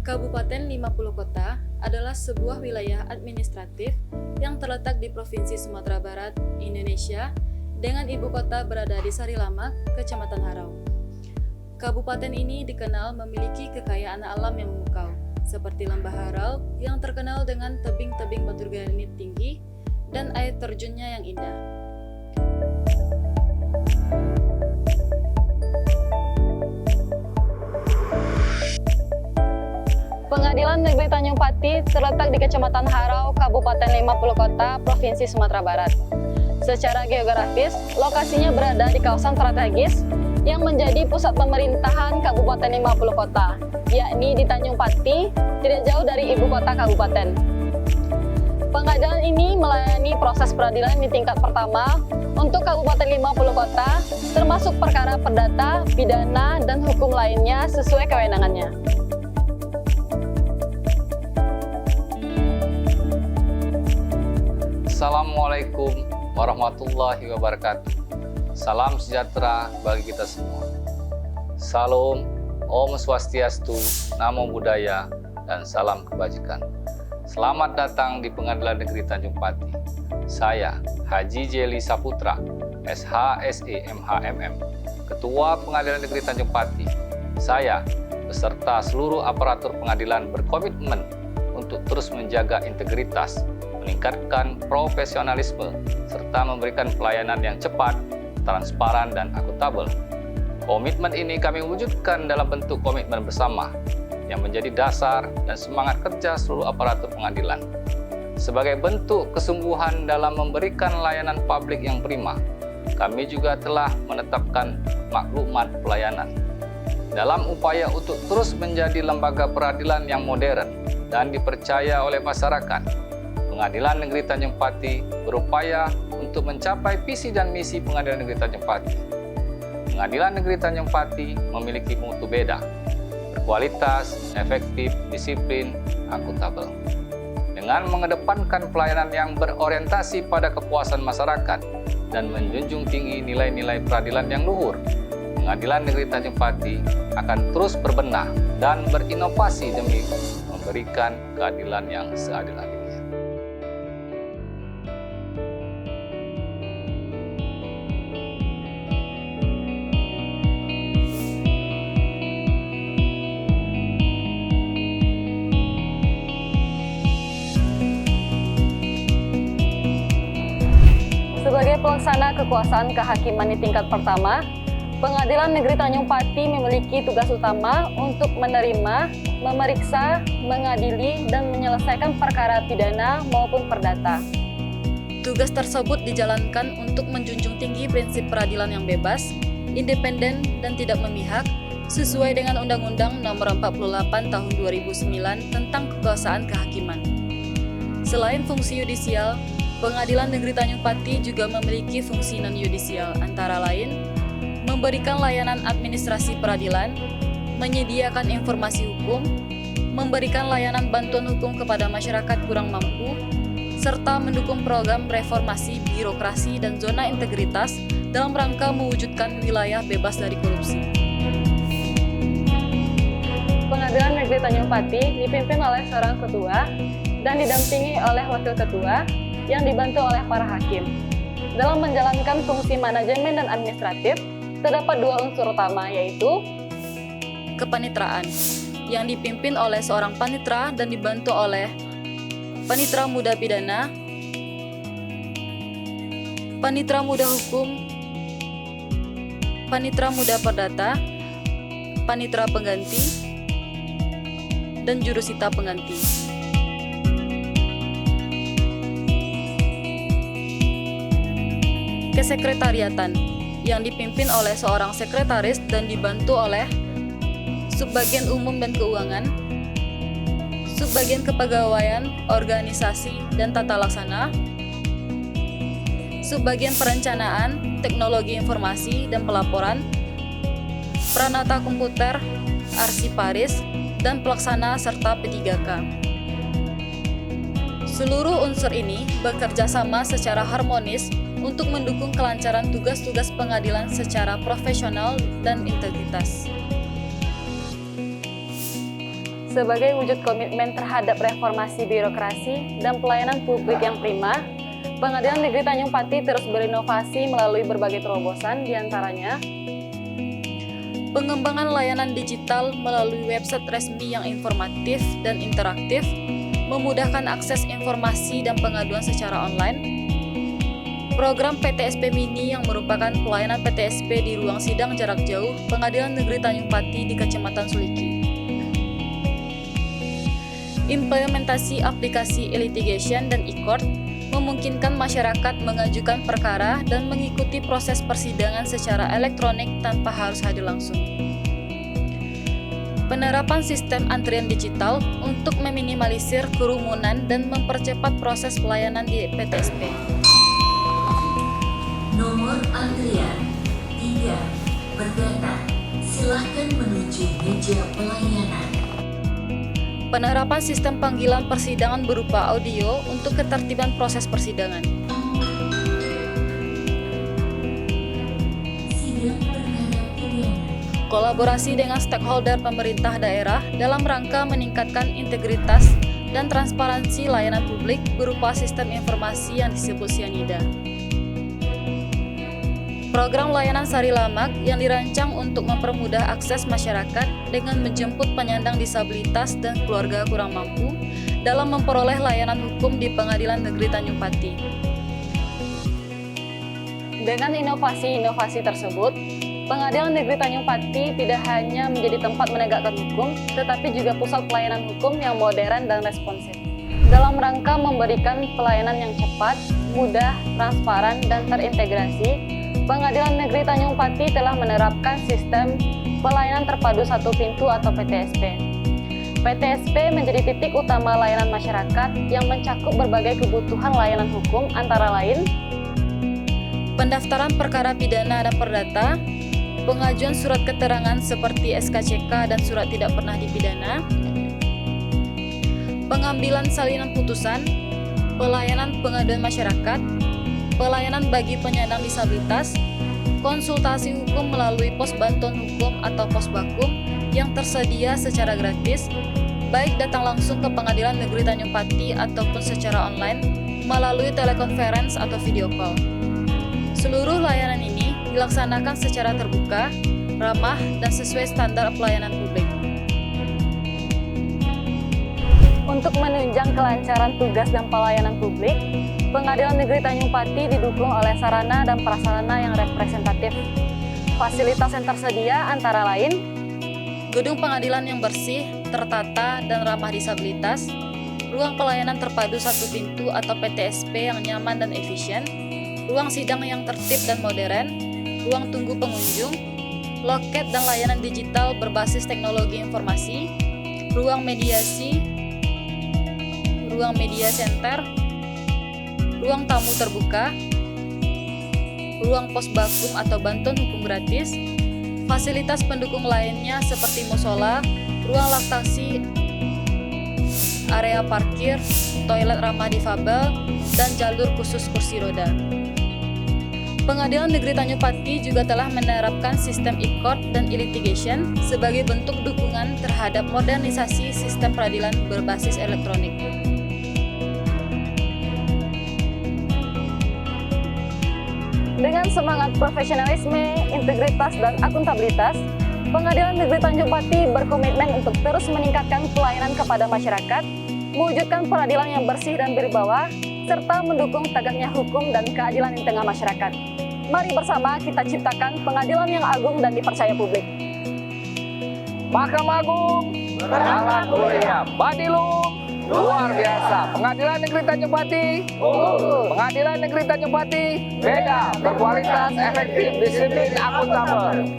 Kabupaten 50 Kota adalah sebuah wilayah administratif yang terletak di Provinsi Sumatera Barat, Indonesia, dengan ibu kota berada di Sarilamak, Kecamatan Harau. Kabupaten ini dikenal memiliki kekayaan alam yang memukau, seperti Lembah Harau yang terkenal dengan tebing-tebing batu granit tinggi dan air terjunnya yang indah. Pengadilan Negeri Tanjung Pati terletak di Kecamatan Harau, Kabupaten 50 Kota, Provinsi Sumatera Barat. Secara geografis, lokasinya berada di kawasan strategis yang menjadi pusat pemerintahan Kabupaten 50 Kota, yakni di Tanjung Pati, tidak jauh dari ibu kota kabupaten. Pengadilan ini melayani proses peradilan di tingkat pertama untuk Kabupaten 50 Kota, termasuk perkara perdata, pidana, dan hukum lainnya sesuai kewenangannya. Assalamualaikum warahmatullahi wabarakatuh. Salam sejahtera bagi kita semua. Salam, Om Swastiastu, Namo Buddhaya, dan salam kebajikan. Selamat datang di Pengadilan Negeri Tanjung Pati. Saya, Haji Jeli Saputra, SHSE MHMM, Ketua Pengadilan Negeri Tanjung Pati. Saya, beserta seluruh aparatur pengadilan berkomitmen untuk terus menjaga integritas, meningkatkan profesionalisme, serta memberikan pelayanan yang cepat, transparan, dan akuntabel. Komitmen ini kami wujudkan dalam bentuk komitmen bersama yang menjadi dasar dan semangat kerja seluruh aparatur pengadilan. Sebagai bentuk kesungguhan dalam memberikan layanan publik yang prima, kami juga telah menetapkan maklumat pelayanan. Dalam upaya untuk terus menjadi lembaga peradilan yang modern dan dipercaya oleh masyarakat, Pengadilan Negeri Tanjung Pati berupaya untuk mencapai visi dan misi Pengadilan Negeri Tanjung Pati. Pengadilan Negeri Tanjung Pati memiliki mutu beda, berkualitas, efektif, disiplin, akuntabel. Dengan mengedepankan pelayanan yang berorientasi pada kepuasan masyarakat dan menjunjung tinggi nilai-nilai peradilan yang luhur, Pengadilan Negeri Tanjung Pati akan terus berbenah dan berinovasi demi memberikan keadilan yang seadil-adilnya. Sebagai pelaksana kekuasaan kehakiman di tingkat pertama, Pengadilan Negeri Tanjung Pati memiliki tugas utama untuk menerima, memeriksa, mengadili, dan menyelesaikan perkara pidana maupun perdata. Tugas tersebut dijalankan untuk menjunjung tinggi prinsip peradilan yang bebas, independen, dan tidak memihak, sesuai dengan Undang-Undang Nomor 48 Tahun 2009 tentang Kekuasaan Kehakiman. Selain fungsi yudisial, Pengadilan Negeri Tanjung Pati juga memiliki fungsi non-yudisial, antara lain memberikan layanan administrasi peradilan, menyediakan informasi hukum, memberikan layanan bantuan hukum kepada masyarakat kurang mampu, serta mendukung program reformasi birokrasi dan zona integritas dalam rangka mewujudkan wilayah bebas dari korupsi. Pengadilan Negeri Tanjung Pati dipimpin oleh seorang ketua dan didampingi oleh wakil ketua yang dibantu oleh para hakim. Dalam menjalankan fungsi manajemen dan administratif, terdapat dua unsur utama, yaitu kepanitraan, yang dipimpin oleh seorang panitra dan dibantu oleh panitra muda pidana, panitra muda hukum, panitra muda perdata, panitra pengganti, dan jurusita pengganti. Kesekretariatan, yang dipimpin oleh seorang sekretaris dan dibantu oleh subbagian umum dan keuangan, subbagian kepegawaian, organisasi, dan tata laksana, subbagian perencanaan, teknologi informasi dan pelaporan, pranata komputer, arsiparis, dan pelaksana serta P3K. Seluruh unsur ini bekerja sama secara harmonis untuk mendukung kelancaran tugas-tugas pengadilan secara profesional dan integritas. Sebagai wujud komitmen terhadap reformasi birokrasi dan pelayanan publik yang prima, Pengadilan Negeri Tanjung Pati terus berinovasi melalui berbagai terobosan, diantaranya pengembangan layanan digital melalui website resmi yang informatif dan interaktif, memudahkan akses informasi dan pengaduan secara online, program PTSP Mini yang merupakan pelayanan PTSP di ruang sidang jarak jauh Pengadilan Negeri Tanjung Pati di Kecamatan Suliki, implementasi aplikasi e-litigation dan e-court memungkinkan masyarakat mengajukan perkara dan mengikuti proses persidangan secara elektronik tanpa harus hadir langsung. Penerapan sistem antrian digital untuk meminimalisir kerumunan dan mempercepat proses pelayanan di PTSP. Nomor antrian 3, perdata, silahkan menuju meja pelayanan. Penerapan sistem panggilan persidangan berupa audio untuk ketertiban proses persidangan. Sidang perkara pidana. Kolaborasi dengan stakeholder pemerintah daerah dalam rangka meningkatkan integritas dan transparansi layanan publik berupa sistem informasi yang disebut Cyanida. Program layanan Sari Lamak yang dirancang untuk mempermudah akses masyarakat dengan menjemput penyandang disabilitas dan keluarga kurang mampu dalam memperoleh layanan hukum di Pengadilan Negeri Tanjung Pati. Dengan inovasi-inovasi tersebut, Pengadilan Negeri Tanjung Pati tidak hanya menjadi tempat menegakkan hukum, tetapi juga pusat pelayanan hukum yang modern dan responsif. Dalam rangka memberikan pelayanan yang cepat, mudah, transparan, dan terintegrasi, Pengadilan Negeri Tanjung Pati telah menerapkan sistem pelayanan terpadu satu pintu atau PTSP. PTSP menjadi titik utama layanan masyarakat yang mencakup berbagai kebutuhan layanan hukum antara lain pendaftaran perkara pidana dan perdata, pengajuan surat keterangan seperti SKCK dan surat tidak pernah dipidana, pengambilan salinan putusan, pelayanan pengaduan masyarakat, pelayanan bagi penyandang disabilitas, konsultasi hukum melalui pos bantuan hukum atau pos bakum yang tersedia secara gratis, baik datang langsung ke Pengadilan Negeri Tanjung Pati ataupun secara online melalui telekonferensi atau video call. Seluruh layanan ini dilaksanakan secara terbuka, ramah, dan sesuai standar pelayanan publik. Untuk menunjang kelancaran tugas dan pelayanan publik, Pengadilan Negeri Tanjung Pati didukung oleh sarana dan prasarana yang representatif. Fasilitas yang tersedia antara lain gedung pengadilan yang bersih, tertata, dan ramah disabilitas, ruang pelayanan terpadu satu pintu atau PTSP yang nyaman dan efisien, ruang sidang yang tertib dan modern, ruang tunggu pengunjung, loket dan layanan digital berbasis teknologi informasi, ruang mediasi, ruang media center, ruang tamu terbuka, ruang pos bakum atau bantuan hukum gratis, fasilitas pendukung lainnya seperti musola, ruang laktasi, area parkir, toilet ramah difabel, dan jalur khusus kursi roda. Pengadilan Negeri Tanjung Pati juga telah menerapkan sistem e-court dan e-litigation sebagai bentuk dukungan terhadap modernisasi sistem peradilan berbasis elektronik. Dengan semangat profesionalisme, integritas, dan akuntabilitas, Pengadilan Negeri Tanjung Pati berkomitmen untuk terus meningkatkan pelayanan kepada masyarakat, mewujudkan peradilan yang bersih dan berwibawa, serta mendukung tegaknya hukum dan keadilan di tengah masyarakat. Mari bersama kita ciptakan pengadilan yang agung dan dipercaya publik. Mahkamah Agung, sangat mulia. Badilum, luar biasa. Pengadilan Negeri Tanjung Pati, Pengadilan Negeri Tanjung Pati, beda, berkualitas, efektif, disiplin, akuntabel.